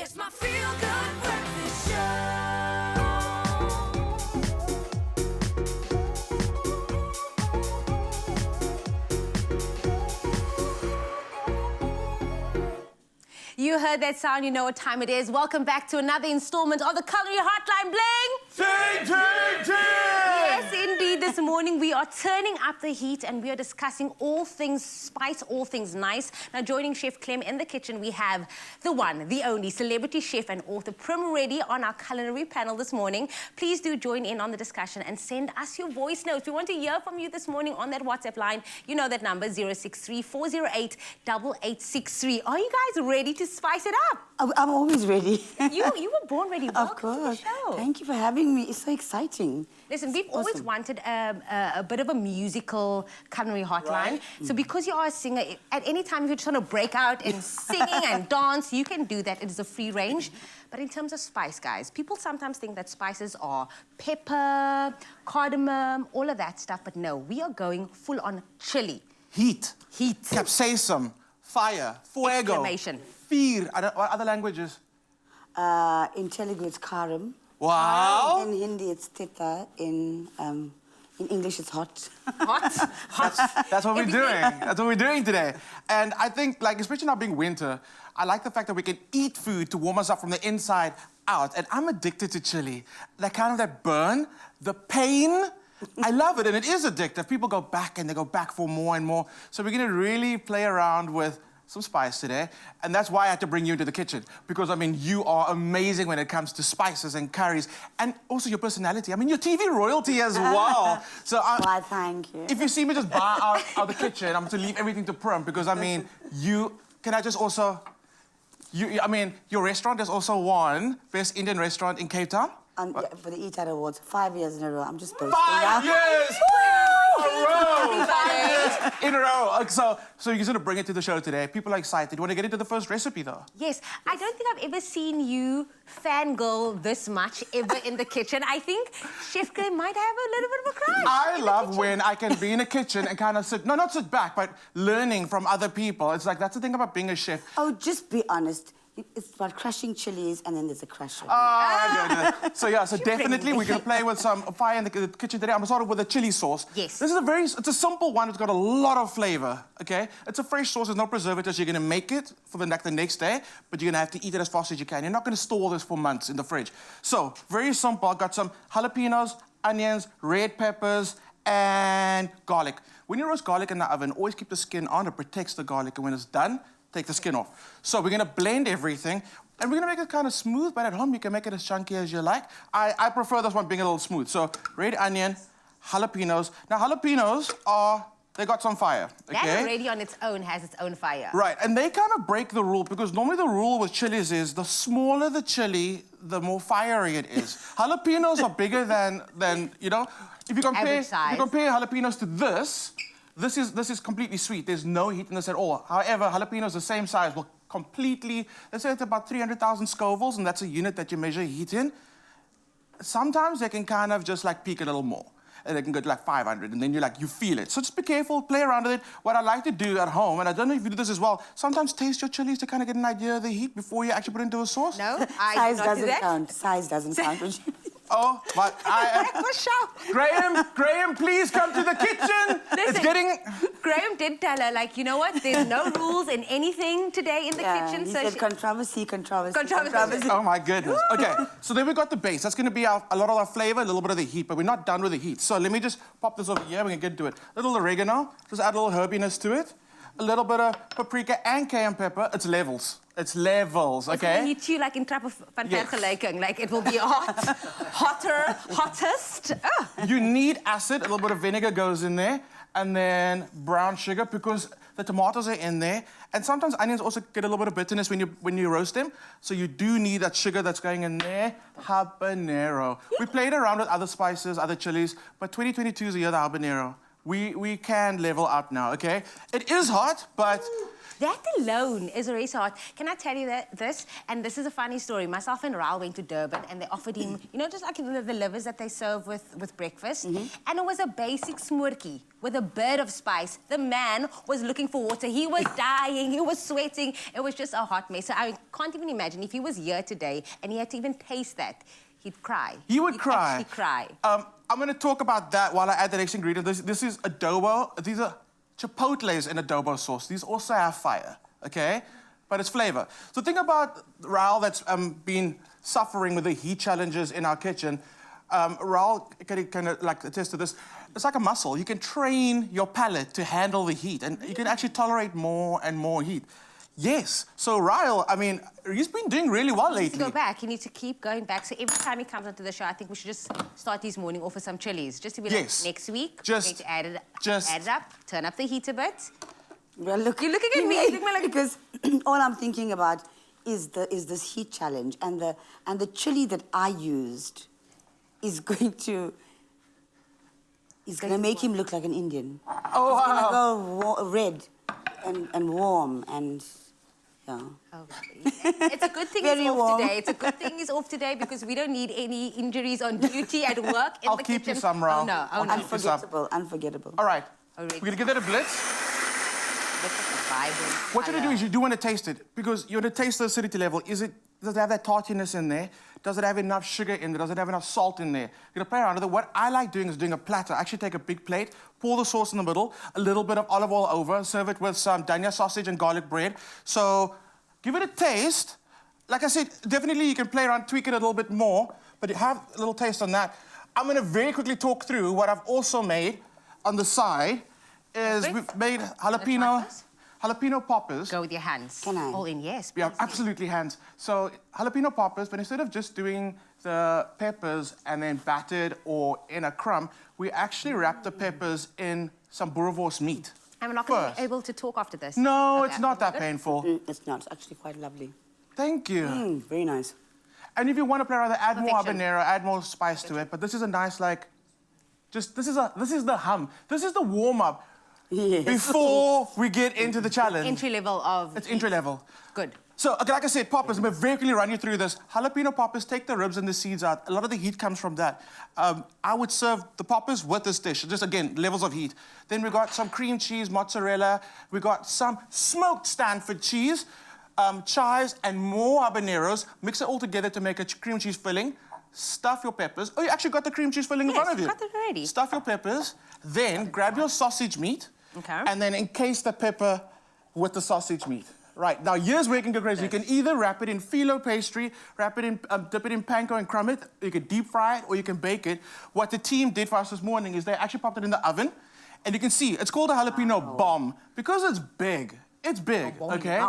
It's my feel-good breakfast show. You heard that sound, you know what time it is. Welcome back to another installment of the Culinary Hotline Bling. Ting, ting, ting! Yes, indeed. This morning we are turning up the heat and we are discussing all things spice, all things nice. Now, joining Chef Clem in the kitchen, we have the one, the only celebrity chef and author Prim Reddy on our culinary panel this morning. Please do join in on the discussion and send us your voice notes. We want to hear from you this morning on that WhatsApp line. You know that number, 063-408-8863. Are you guys ready to spice it up? I'm always ready. You were born ready. Welcome Of course. to the show. Thank you for having me. It's so exciting. Listen, we've always wanted a bit of a musical culinary hotline. Right. So because you are a singer, at any time if you just want to break out in singing and dance, you can do that. It is a free range. But in terms of spice, guys, people sometimes think that spices are pepper, cardamom, all of that stuff. But no, we are going full on chili. Heat. Heat. Capsaicin. Fire. Fuego. Exclamation. Fear. What other languages? In Telugu, it's karam. Wow. In Hindi, it's Tikka. In English, it's hot. Hot. That's what we're doing. That's what we're doing today. And I think, like, especially now being winter, I like the fact that we can eat food to warm us up from the inside out. And I'm addicted to chili. That burn, the pain. I love it, and it is addictive. People go back and they go back for more and more. So we're going to really play around with some spice today, and that's why I had to bring you into the kitchen, because, I mean, you are amazing when it comes to spices and curries, and also your personality. I mean, you're TV royalty as well. So Why, thank you. if you see me just bar out of the kitchen, I'm going to leave everything to Prim, because, I mean, can I just also... I mean, your restaurant has also won Best Indian Restaurant in Cape Town. Yeah, for the Eat Out Awards, 5 years in a row. I'm just boasting. 5 years! In a row! 5 years in a row. So you're going to bring it to the show today. People are excited. You want to get into the first recipe, though? Yes. I don't think I've ever seen you fangirl this much ever in the kitchen. I think Chef Clem might have a little bit of a crush. I love when I can be in a kitchen and kind of not sit back, but learning from other people. It's like, that's the thing about being a chef. Oh, just be honest. It's about crushing chilies, and then there's a crusher. Oh, so yeah, so definitely we're going to play with some fire in the kitchen today. I'm going to start off with a chili sauce. Yes. This is it's a simple one. It's got a lot of flavor, okay? It's a fresh sauce. There's no preservatives. You're going to make it for the next day, but you're going to have to eat it as fast as you can. You're not going to store this for months in the fridge. So, very simple. I've got some jalapenos, onions, red peppers, and garlic. When you roast garlic in the oven, always keep the skin on. It protects the garlic, and when it's done, take the skin off. So we're going to blend everything, and we're going to make it kind of smooth, but at home you can make it as chunky as you like. I prefer this one being a little smooth. So red onion, jalapenos. Now, jalapenos they got some fire, okay? That already on its own has its own fire. Right, and they kind of break the rule, because normally the rule with chilies is the smaller the chili, the more fiery it is. Jalapenos are bigger than you know, if you compare jalapenos to this is completely sweet. There's no heat in this at all. However, jalapenos the same size will completely, let's say it's about 300,000 Scovilles, and that's a unit that you measure heat in. Sometimes they can kind of just like peak a little more, and they can go to like 500, and then you feel it. So just be careful, play around with it. What I like to do at home, and I don't know if you do this as well, sometimes taste your chilies to kind of get an idea of the heat before you actually put it into a sauce. No, Size doesn't count. Size doesn't count. Oh, but Graham, please come to the kitchen. Listen, it's getting... Graham did tell her, like, you know what? There's no rules in anything today in the kitchen. He So said controversy. Oh, my goodness. Okay, so then we got the base. That's going to be a lot of our flavor, a little bit of the heat, but we're not done with the heat. So let me just pop this over here. We're going to get into it. A little oregano. Just add a little herbiness to it. A little bit of paprika and cayenne pepper. It's levels. It's levels, okay? It's hit you like in trap of van Yes. vergelijking. Like it will be hottest. You need acid. A little bit of vinegar goes in there. And then brown sugar, because the tomatoes are in there. And sometimes onions also get a little bit of bitterness when you roast them. So you do need that sugar that's going in there. Habanero. We played around with other spices, other chilies, but 2022 is the year of the habanero. We can level up now, okay? It is hot, but That alone is already so hot. Can I tell you this? And this is a funny story. Myself and Raul went to Durban and they offered him, you know, just like the livers that they serve with breakfast. And it was a basic smurkie with a bit of spice. The man was looking for water. He was dying. He was sweating. It was just a hot mess. So I can't even imagine if he was here today and he had to even taste that. He'd cry. He would He'd cry. actually cry. I'm going to talk about that while I add the next ingredient. This is adobo. These are Chipotles in adobo sauce. These also have fire, okay? But it's flavor. So think about Raul that's been suffering with the heat challenges in our kitchen. Raul can kind of like attest to this. It's like a muscle. You can train your palate to handle the heat, and you can actually tolerate more and more heat. Yes. So Raul, I mean, he's been doing really well lately. He needs to go back. He needs to keep going back. So every time he comes onto the show, I think we should just start this morning off with some chilies. Just to be like, next week, we're going to add it up, turn up the heat a bit. Well, look, You're looking at me. Because all I'm thinking about is this heat challenge, and the chili that I used is going to make him look like an Indian. Oh, He's gonna go red and warm and. Yeah. Oh, it's a good thing he's off today. It's a good thing he's off today because we don't need any injuries on duty at work in I'll the keep kitchen. you some, Raul. Oh, no. Oh, no. Unforgettable. All right. Already. We're going to give it a blitz. Look at the vibrant What you colour. do is you do want to taste it because you want to taste the acidity level. Does it have that tartiness in there? Does it have enough sugar in there? Does it have enough salt in there? You're going to play around with it. What I like doing is doing a platter. I actually take a big plate, pour the sauce in the middle, a little bit of olive oil over, serve it with some dania sausage and garlic bread. So give it a taste. Like I said, definitely you can play around, tweak it a little bit more, but you have a little taste on that. I'm going to very quickly talk through what I've also made on the side. We've made jalapeno poppers. Go with your hands. Can I? All in, yes. Yeah, please. absolutely hands. So jalapeno poppers, but instead of just doing the peppers and then battered or in a crumb, we actually wrap the peppers in some boerewors meat. I'm not going to be able to talk after this. No, Okay, it's not that good. painful. It's not. It's actually quite lovely. Thank you. Very nice. And if you want to play around, add more Perfection. habanero, add more spice to it. But this is a nice, like, this is the hum. This is the warm-up Yes. before we get into the challenge. Entry level of... It's entry level. Good. So, okay, like I said, poppers, I'm going to very quickly run you through this. Jalapeno poppers, take the ribs and the seeds out. A lot of the heat comes from that. I would serve the poppers with this dish. Just, again, levels of heat. Then we got some cream cheese, mozzarella. We got some smoked Stanford cheese, chives, and more habaneros. Mix it all together to make a cream cheese filling. Stuff your peppers. Oh, you actually got the cream cheese filling in front of you. Yes, got it already. Stuff your peppers. Then grab your sausage meat. Okay. And then encase the pepper with the sausage meat. Right, now here's where you can go crazy. You can either wrap it in phyllo pastry, wrap it in, dip it in panko and crumb it. You can deep fry it or you can bake it. What the team did for us this morning is they actually popped it in the oven. And you can see, it's called a jalapeno bomb because it's big. It's big, okay?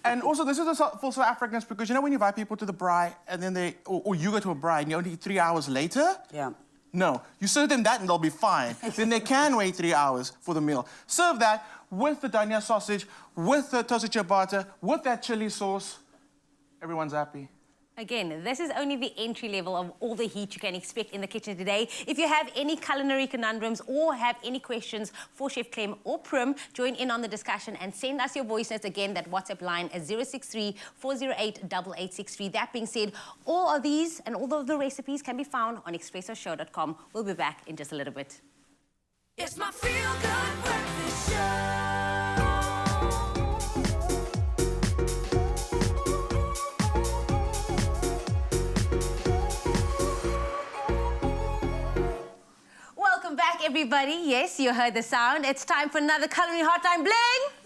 And also, this is for South Africans because, you know, when you invite people to the braai and then or you go to a braai and you only eat 3 hours later? Yeah. No, you serve them that and they'll be fine. Then they can wait 3 hours for the meal. Serve that with the dania sausage, with the toasted ciabatta, with that chili sauce. Everyone's happy. Again, this is only the entry level of all the heat you can expect in the kitchen today. If you have any culinary conundrums or have any questions for Chef Clem or Prim, join in on the discussion and send us your voice notes. Again, that WhatsApp line is 063-408-8863. That being said, all of these and all of the recipes can be found on expressoshow.com. We'll be back in just a little bit. It's my feel-good breakfast show. Welcome back, everybody. Yes, you heard the sound. It's time for another Culinary Hotline Bling.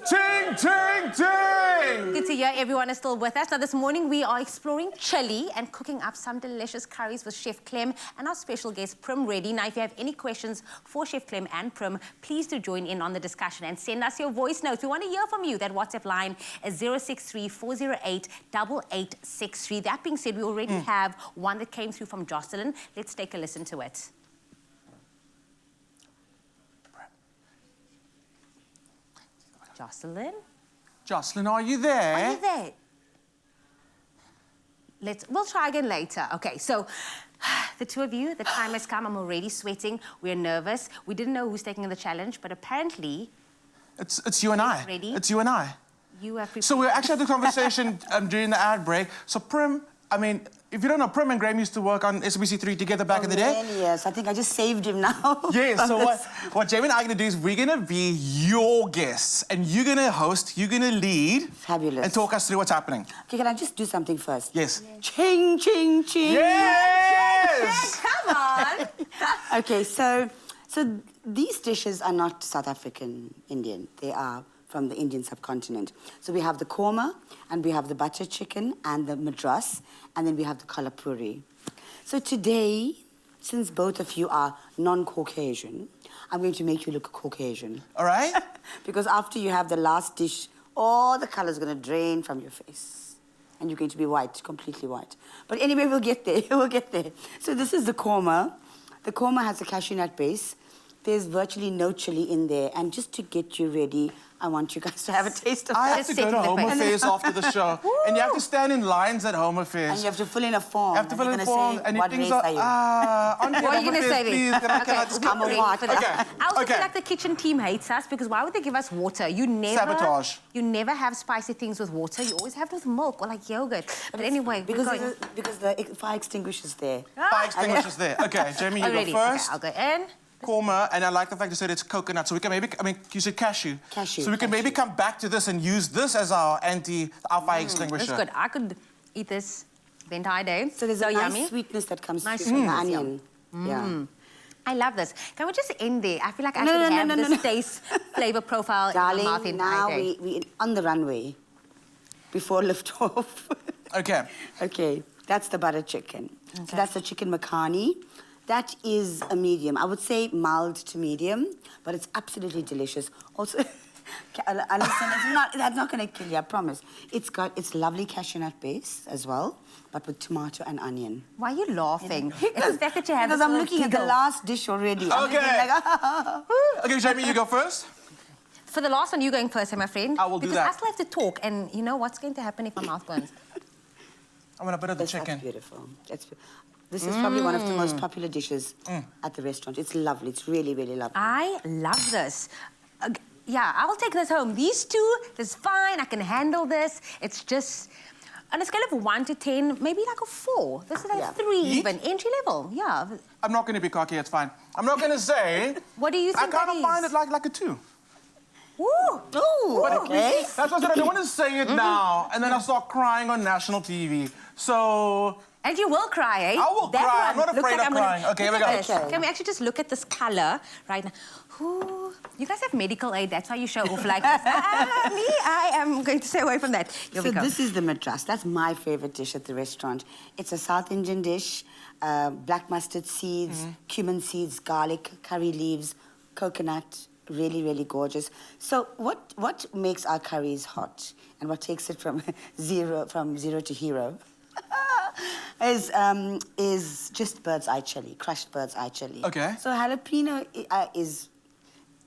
Ting, ting, ting! Good to hear everyone is still with us. Now, this morning we are exploring chili and cooking up some delicious curries with Chef Clem and our special guest, Prim Reddy. Now, if you have any questions for Chef Clem and Prim, please do join in on the discussion and send us your voice notes. We want to hear from you. That WhatsApp line is 063-408-8863. That being said, we already have one that came through from Jocelyn. Let's take a listen to it. Jocelyn? Jocelyn, are you there? Are you there? We'll try again later. Okay, so the two of you, the time has come. I'm already sweating. We're nervous. We didn't know who's taking the challenge, but apparently... It's you and I. Ready? It's you and I. You have prepared. So we actually had the conversation during the ad break. So Prim, I mean, if you don't know, Prim and Graham used to work on SBC3 together back in the day. Yes, I think I just saved him now. Yeah, so what Jamie and I are going to do is we're going to be your guests, and you're going to host, you're going to lead. Fabulous. And talk us through what's happening. Okay, can I just do something first? Yes. Ching, ching, ching. Yes! Come on. Okay, so these dishes are not South African Indian. They are from the Indian subcontinent. So we have the korma, and we have the butter chicken, and the madras, and then we have the kalapuri. So today, since both of you are non-Caucasian, I'm going to make you look Caucasian. All right? Because after you have the last dish, all the color's gonna drain from your face. And you're going to be white, completely white. But anyway, we'll get there, we'll get there. So this is the korma. The korma has a cashew nut base. There's virtually no chili in there. And just to get you ready, I want you guys to have a taste of I that. have to go to Home Affairs after the show. And you have to stand in lines at Home Affairs. And you have to fill in a form. You have to fill in a You're form, gonna say, and what things race are, are you? Auntie, What are you Home going to say? Affairs, please, can I just I'm a what? for that. Okay, I also okay. feel like the kitchen team hates us because why would they give us water? You never... Sabotage. You never have spicy things with water. You always have it with milk or like yogurt. But anyway, Because we're the fire extinguisher's there. Fire extinguishers there. Okay, Jamie, you already. go first. Okay, I'll go in. Korma, and I like the fact you said it's coconut, so we can maybe, I mean, you said cashew. Cashew, So we can maybe come back to this and use this as our fire extinguisher. It's good. I could eat this the entire day. So there's a nice yummy. sweetness that comes Nice through from the sweetness, onion. Yeah. I love this. Can we just end there? I feel like I No, could no, have no, no, this no. taste, flavor profile in my mouth Darling, the entire now day. we on the runway before liftoff. Okay. Okay, that's the butter chicken. So that's the chicken makhani. That is a medium. I would say mild to medium, but it's absolutely delicious. Also, listen, that's not going to kill you, I promise. It's lovely cashew nut base as well, but with tomato and onion. Why are you laughing? It's the fact that you have Because this I'm little looking at the giggle. last dish already. I'm Okay. looking like, Okay, Jamie, you go first. For the last one, you going first, my friend. I will do because that. I still have to talk, and you know what's going to happen if my mouth burns? I'm gonna put it the That's chicken. beautiful. This is probably one of the most popular dishes at the restaurant. It's lovely. It's really, really lovely. I love this. Yeah, I'll take this home. These two, this is fine. I can handle this. It's just, on a scale of 1 to 10, maybe like a 4. This is like a 3 Eat? even. Entry level, yeah. I'm not gonna be cocky, it's fine. I'm not gonna say. What do you think I kind that of find is? it like a 2. Ooh. Ooh, okay. That's what I said. I don't want to say it now, and then I'll start crying on national TV. So And you will cry, eh? I will That cry. I'm one not looks afraid like of I'm crying. Okay, here we look go. at this. Okay. Can we actually just look at this color right now? Ooh. You guys have medical aid. That's why you show off like this. Me, I am going to stay away from that. Here So we go. this is the madras. That's my favorite dish at the restaurant. It's a South Indian dish. Black mustard seeds, cumin seeds, garlic, curry leaves, coconut. Really, really gorgeous. So what makes our curries hot and what takes it from zero to hero is just bird's eye chili, crushed bird's eye chili. Okay. So jalapeno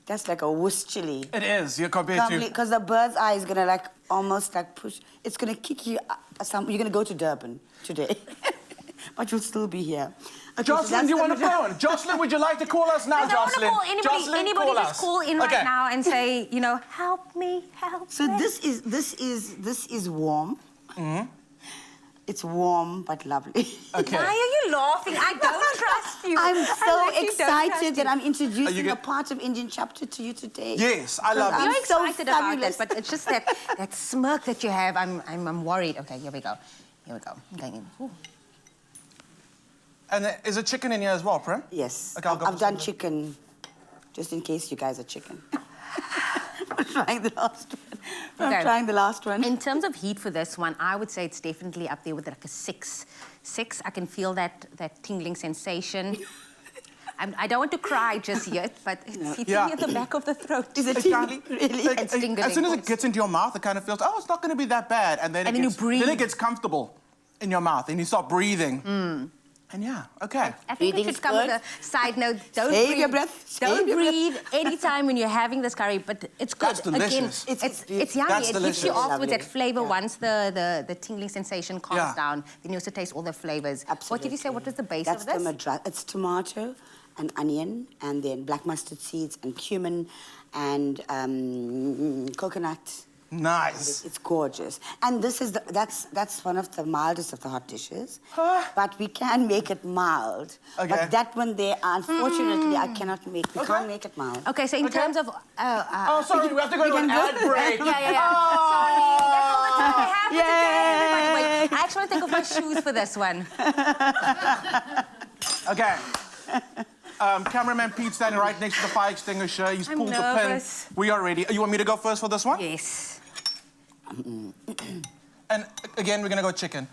that's like a Worcester chili. It is. You're compared to. Because the bird's eye is gonna like almost like push. It's gonna kick you. You're gonna go to Durban today, but you'll still be here. Okay, so Jocelyn, that's do you the want to phone? Jocelyn, would you like to call us now, I don't want to Jocelyn? call anybody. Jocelyn, Anybody call just us. call in Okay. right now and say, you know, help me, help So me. this is warm. It's warm but lovely. Okay. Why are you laughing? I don't trust you. I'm I so literally don't excited trust that you. I'm introducing get- a part of Indian chapter to you today. Yes, I love I'm You're it. so excited about fabulous. it, but it's just that smirk that you have. I'm worried. Okay, here we go. Here we go. I'm going in. Ooh. And is it chicken in here as well, Prim? Yes, Okay, I'll go I've for done some. chicken, just in case you guys are chicken. I'm trying the last one. Okay. I'm trying the last one. In terms of heat for this one, I would say it's definitely up there with like a 6. 6, I can feel that tingling sensation. I don't want to cry just yet, but it's hitting Yeah. me at the back of the throat. Is it Exactly. really? Like, It's tingling. as soon as it gets into your mouth, it kind of feels, oh, it's not going to be that bad. And then, And it then gets, you breathe. Then it gets comfortable in your mouth, and you start breathing. And yeah, okay. I think we Breathing should is come with good. a side note. Don't Save breathe. your breath. Don't Save your breath. breathe anytime when you're having this curry, but it's good. That's delicious. Again, It's it's yummy. That's it hits you delicious. off with that Lovely. flavor Yeah. once the tingling sensation calms Yeah. down. Then you also taste all the flavors. What did you say? What was the base That's of this? the madras. It's tomato and onion, and then black mustard seeds and cumin and coconut Nice. It's gorgeous. And this is that's one of the mildest of the hot dishes. But we can make it mild. Okay. But that one there, unfortunately, I cannot make. We can't make it mild. Okay, so in terms of... Oh, sorry, we have to go to an ad break. Yeah. Sorry, that's all the time we have for today, everybody. Wait, I actually want to think of my shoes for this one. Okay. Cameraman Pete standing right next to the fire extinguisher. He's pulled the pin. We are ready. You want me to go first for this one? Yes. And again, we're gonna go chicken.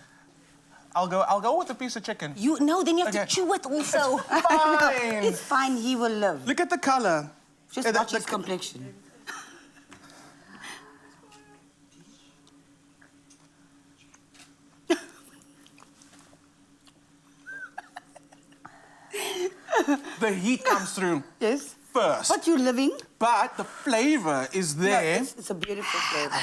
I'll go with a piece of chicken. Then you have to chew it also. Fine. It's fine. He will live. Look at the color. Just watch his complexion. The heat comes through. Yes. First. But you're living. But the flavor is there. Yeah, it's a beautiful flavor.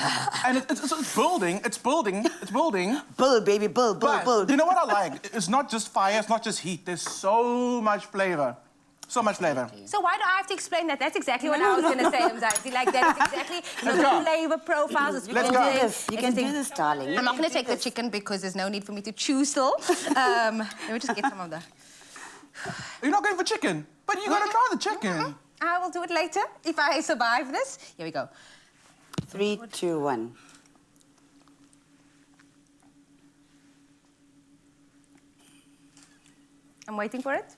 And it's building. It's building. It's building. Build, baby, build. You know what I like? It's not just fire. It's not just heat. There's so much flavor. So much flavor. So why do I have to explain that? That's exactly what I was going to say, Mzansi. Like, that is exactly, the flavor profiles. Let's go. You can do this, darling. I'm not going to take the chicken because there's no need for me to chew still. Let me just get some of the... You're not going for chicken, but you got to try the chicken. I will do it later if I survive this. Here we go. 3, 2, 1. I'm waiting for it.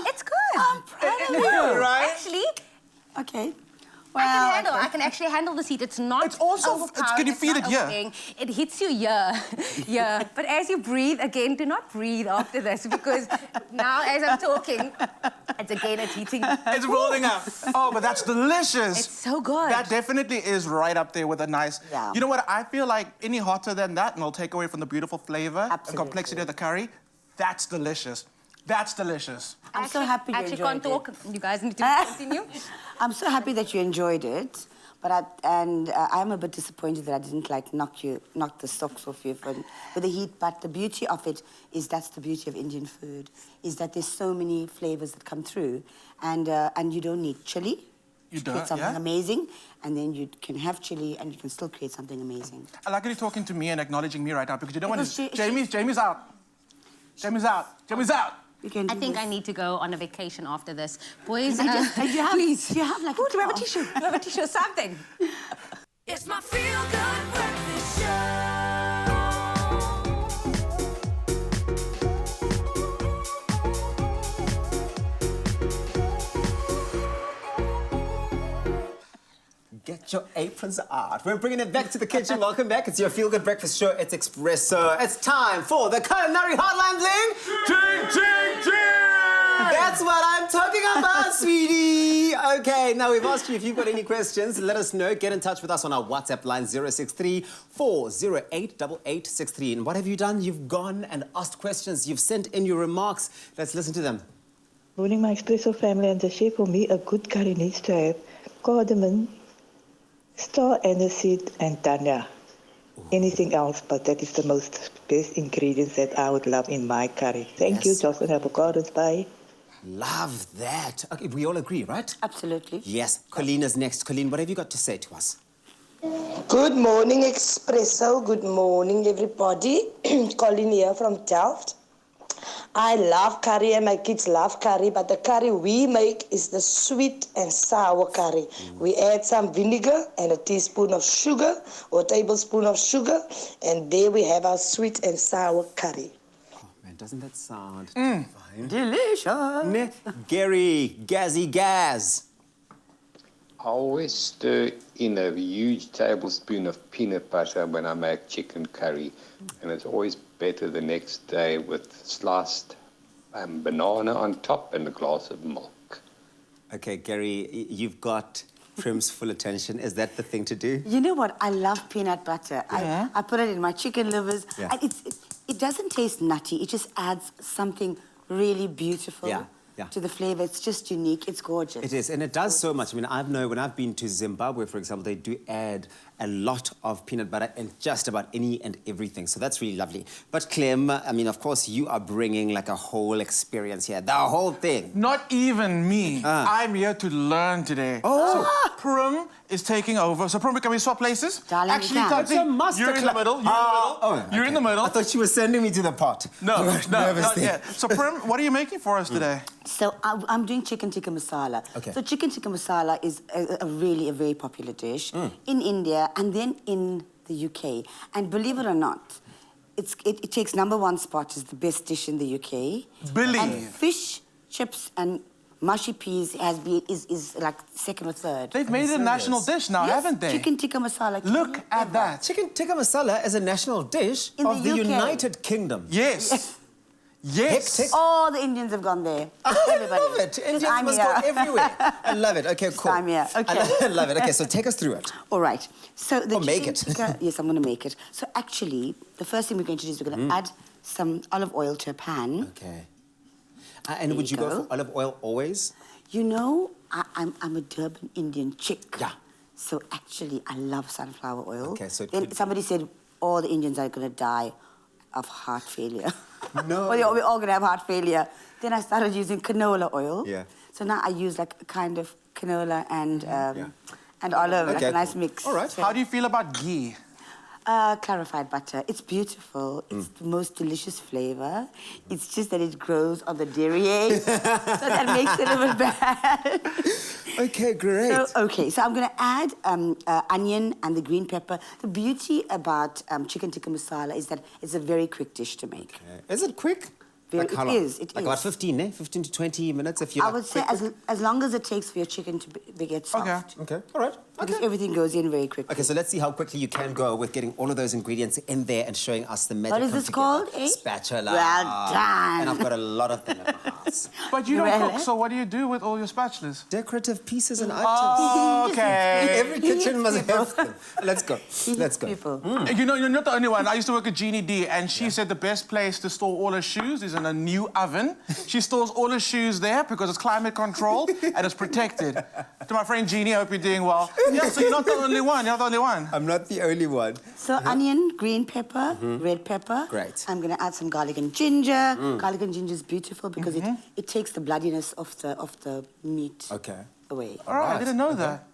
It's good. I'm proud of you. Right? Actually, Okay. I can actually handle this heat. It's not It's also- overpowering, can you feel not it here? overbearing. It hits you here. Yeah. But as you breathe, again, do not breathe after this because now as I'm talking, it's heating. It's rolling up. Oh, but that's delicious. It's so good. That definitely is right up there with a nice... Yeah. You know what? I feel like any hotter than that, and it'll take away from the beautiful flavor and Absolutely. complexity of the curry. That's delicious. That's delicious. I'm so happy you actually enjoyed can't talk. it. You guys need to continue. I'm so happy that you enjoyed it, but I'm a bit disappointed that I didn't knock the socks off you with the heat. But the beauty of it is that's the beauty of Indian food, is that there's so many flavors that come through, and you don't need chili. You to don't, create something yeah? amazing, and then you can have chili and you can still create something amazing. I like you talking to me and acknowledging me right now because you don't want to... Because Jamie's out. Jamie's out. Jamie's out. You can I do think this. I need to go on a vacation after this. Boys, Do you have please. Do you have like Oh, do we have a tissue? Do we have a tissue or something? It's my feel-good breakfast show. Get your aprons out. We're bringing it back to the kitchen. Welcome back. It's your feel-good breakfast show. It's Expresso. It's time for the Culinary Hotline Bling. Ching, ching, ching! That's what I'm talking about, sweetie. Okay, now we've asked you if you've got any questions. Let us know. Get in touch with us on our WhatsApp line 063 408 8863. And what have you done? You've gone and asked questions. You've sent in your remarks. Let's listen to them. Morning, my Expresso family and the chef. For me, a good curry needs to have cardamom, star aniseed, and dhania. Anything else, but that is the most best ingredients that I would love in my curry. Thank you, Jocelyn Avocados. Bye. Love that. Okay, we all agree, right? Absolutely. Yes. Colleen is next. Colleen, what have you got to say to us? Good morning, Expresso. Good morning, everybody. Colleen here from Delft. I love curry and my kids love curry, but the curry we make is the sweet and sour curry. We add some vinegar and a teaspoon of sugar or a tablespoon of sugar, and there we have our sweet and sour curry. Oh, man, doesn't that sound divine? Delicious. Gary, Gazzy Gaz. I always stir in a huge tablespoon of peanut butter when I make chicken curry, and it's always better the next day with sliced banana on top and a glass of milk. Okay, Gary, you've got Prim's full attention. Is that the thing to do? You know what? I love peanut butter. I put it in my chicken livers. Yeah. And it doesn't taste nutty. It just adds something really beautiful to the flavor. It's just unique. It's gorgeous. It is, and it does so much. I mean, I've known when I've been to Zimbabwe, for example, they do add a lot of peanut butter in just about any and everything. So that's really lovely. But Clem, I mean, of course, you are bringing like a whole experience here, the whole thing. Not even me. I'm here to learn today. Oh. So Prim is taking over. So, Prim, can we swap places? Darling, Actually, you can. Tati, It's a master you're in the cla- middle. You're in the middle. I thought you were sending me to the pot. No, Nervous not there. yet. So, Prim, what are you making for us today? So I'm doing chicken tikka masala. Okay. So chicken tikka masala is a very popular dish in India and then in the UK. And believe it or not, it takes #1 spot as the best dish in the UK. Believe. And fish, chips, and mushy peas is like second or third. They've made it a national dish now, Yes, haven't they? chicken tikka masala. Look at that. Chicken tikka masala is a national dish In of the the UK. United Kingdom. Yes. Yes. Hectic. All the Indians have gone there. Everybody. I love it. Indians I'm must here. go everywhere. I love it. Okay, cool. I'm here. Okay. I love it. Okay, so take us through it. All right. So the Or make chicken it. tikka, yes, I'm going to make it. So actually, the first thing we're going to do is we're going to add some olive oil to a pan. Okay. And would you you go go. for olive oil always? You know, I'm a Durban Indian chick. Yeah. So actually, I love sunflower oil. Okay, so it then could- somebody said all the Indians are going to die of heart failure. No. Well, we're all going to have heart failure. Then I started using canola oil. Yeah. So now I use like a kind of canola and olive, like Okay, a nice cool. mix. All right. How do you feel about ghee? Clarified butter. It's beautiful. It's the most delicious flavor. It's just that it grows on the dairy egg. So that makes it a bit bad. Okay, great. So I'm going to add onion and the green pepper. The beauty about chicken tikka masala is that it's a very quick dish to make. Okay. Is it quick? Very- Like how it long? is, it like is. about 15, eh? 15 to 20 minutes if you I like would say quick. as long as it takes for your chicken to get soft. Okay, all right. Because everything goes in very quickly. Okay, so let's see how quickly you can go with getting all of those ingredients in there and showing us the magic. What is come this together. called, eh? Spatula. Well done. And I've got a lot of them at my house. But you don't Really? cook, so what do you do with all your spatulas? Decorative pieces and items. Oh, okay. Every kitchen must have them. Let's go. Let's go. People. You know, you're not the only one. I used to work at Jeannie D, and she said the best place to store all her shoes is in a new oven. She stores all her shoes there because it's climate controlled and it's protected. To my friend Jeannie, I hope you're doing well. Yeah, so you're not the only one. You're not the only one. I'm not the only one. So onion, green pepper, red pepper. Great. I'm going to add some garlic and ginger. Garlic and ginger is beautiful because it takes the bloodiness of the meat Okay. away. All right, I Right, didn't know okay. that.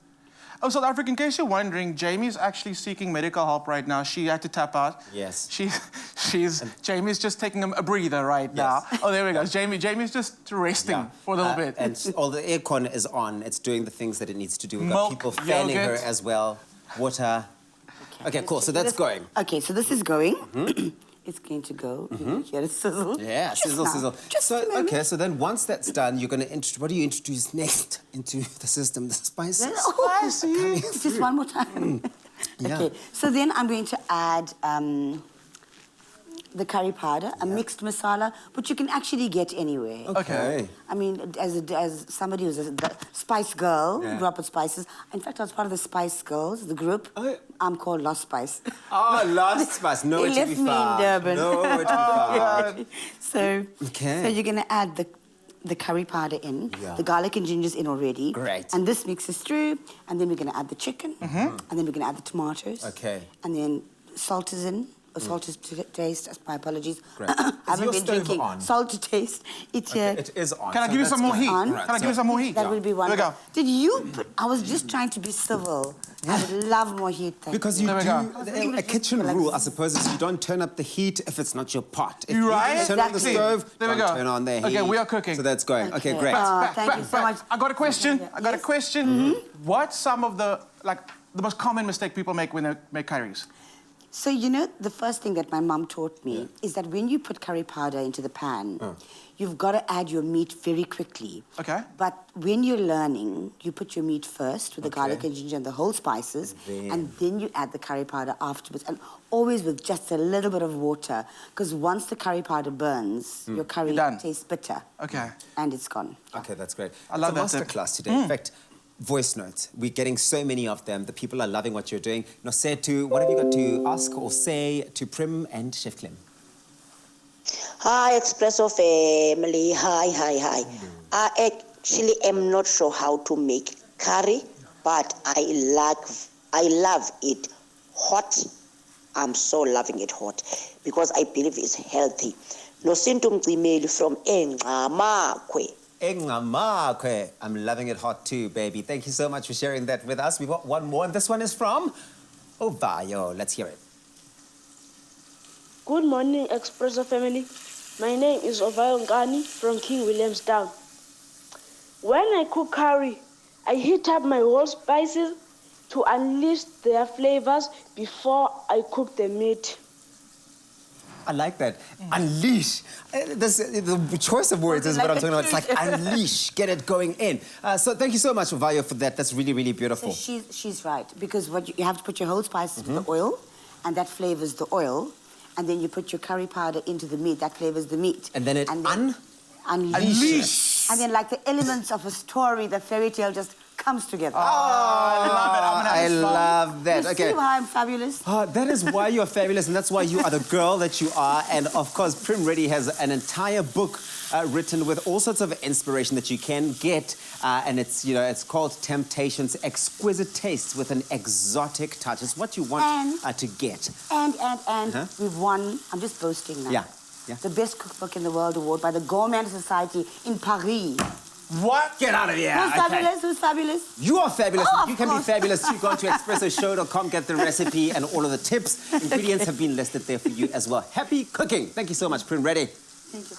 Oh, South Africa, in case you're wondering, Jamie's actually seeking medical help right now. She had to tap out. Yes. Jamie's just taking a breather right now. Oh, there we go. Jamie's just resting for a little bit. And all the aircon is on. It's doing the things that it needs to do. We've got Milk, people fanning yogurt. her as well. Water. Okay, cool. So that's going. Okay, so this is going. It's going to go. You hear it sizzle. Yeah, Just sizzle, now. sizzle. Just a moment. Okay, so then once that's done, you're going to introduce. What do you introduce next into the system? The spices. Oh, just one more time. Yeah. Okay, so then I'm going to add the curry powder, a mixed masala, which you can actually get anywhere. Okay. I mean, as somebody who's a spice girl, Yeah. grew up with spices. In fact, I was part of the Spice Girls, the group. Oh. I'm called Lost Spice. Oh, last spice. No, They it to be left me in found. Durban. No, it to be found. So, Okay. so you're going to add the curry powder in, Yeah. the garlic and ginger's in already. Great. And this mixes through, and then we're going to add the chicken, and then we're going to add the tomatoes. Okay. And then salt is in. Salt is to taste. My apologies. Great. I Is haven't your been stove drinking. on? Salt to taste. It's Okay, it is on. Can I so give you that's some more good. heat? on. Can I give you some more heat? That would be Here we wonderful. go. Did you put... I was just trying to be civil. I would love more heat. Thank Because you There we do, go. a kitchen rule, I suppose, is you don't turn up the heat if it's not your pot. If You right? turn on the Exactly. stove, There we don't go. turn on the heat. Okay, we are cooking. So that's going. Okay, Okay. great. Thank you so much. I got a question. I got a Yes. question. What's some of the most common mistake people make when they make curries? So, you know, the first thing that my mum taught me is that when you put curry powder into the pan, you've got to add your meat very quickly. Okay. But when you're learning, you put your meat first with the garlic and ginger and the whole spices, and then you add the curry powder afterwards, and always with just a little bit of water, because once the curry powder burns, your curry You're done. tastes bitter. Okay. And it's gone. Okay, that's great. I love it's a that tip. masterclass today. In fact, voice notes. We're getting so many of them. The people are loving what you're doing. Nosetu, what have you got to ask or say to Prim and Chef Clem? Hi, Expresso family. Hi. I actually am not sure how to make curry, but I love it hot. I'm so loving it hot because I believe it's healthy. Nosinto Mcimeli from Engqamakwe. I'm loving it hot too, baby. Thank you so much for sharing that with us. We've got one more, and this one is from Ovayo. Let's hear it. Good morning, Expresso family. My name is Ovayo Ngani from King Williamstown. When I cook curry, I heat up my whole spices to unleash their flavors before I cook the meat. I like that. Unleash. The choice of words is what I'm talking about. It's like unleash, get it going in. So thank you so much, Ovayo, for that. That's really, really beautiful. So she's right, because what you have to put your whole spices to the oil, and that flavors the oil, and then you put your curry powder into the meat, that flavors the meat. And then unleash. And then like the elements of a story, the fairy tale just comes together. Oh, I love that. You see why I'm fabulous? That is why you're fabulous, and that's why you are the girl that you are. And of course, Prim Reddy has an entire book written with all sorts of inspiration that you can get, and it's called Temptations: Exquisite Tastes with an Exotic Touch. It's what you want to get. We've won. I'm just boasting now. Yeah. The best cookbook in the world award by the Gourmand Society in Paris. What? Get out of here. Who's fabulous? Who's fabulous? You are fabulous. Oh, you can be fabulous. You go to expressoshow.com, get the recipe and all of the tips. Ingredients have been listed there for you as well. Happy cooking. Thank you so much, Prim Reddy. Thank you.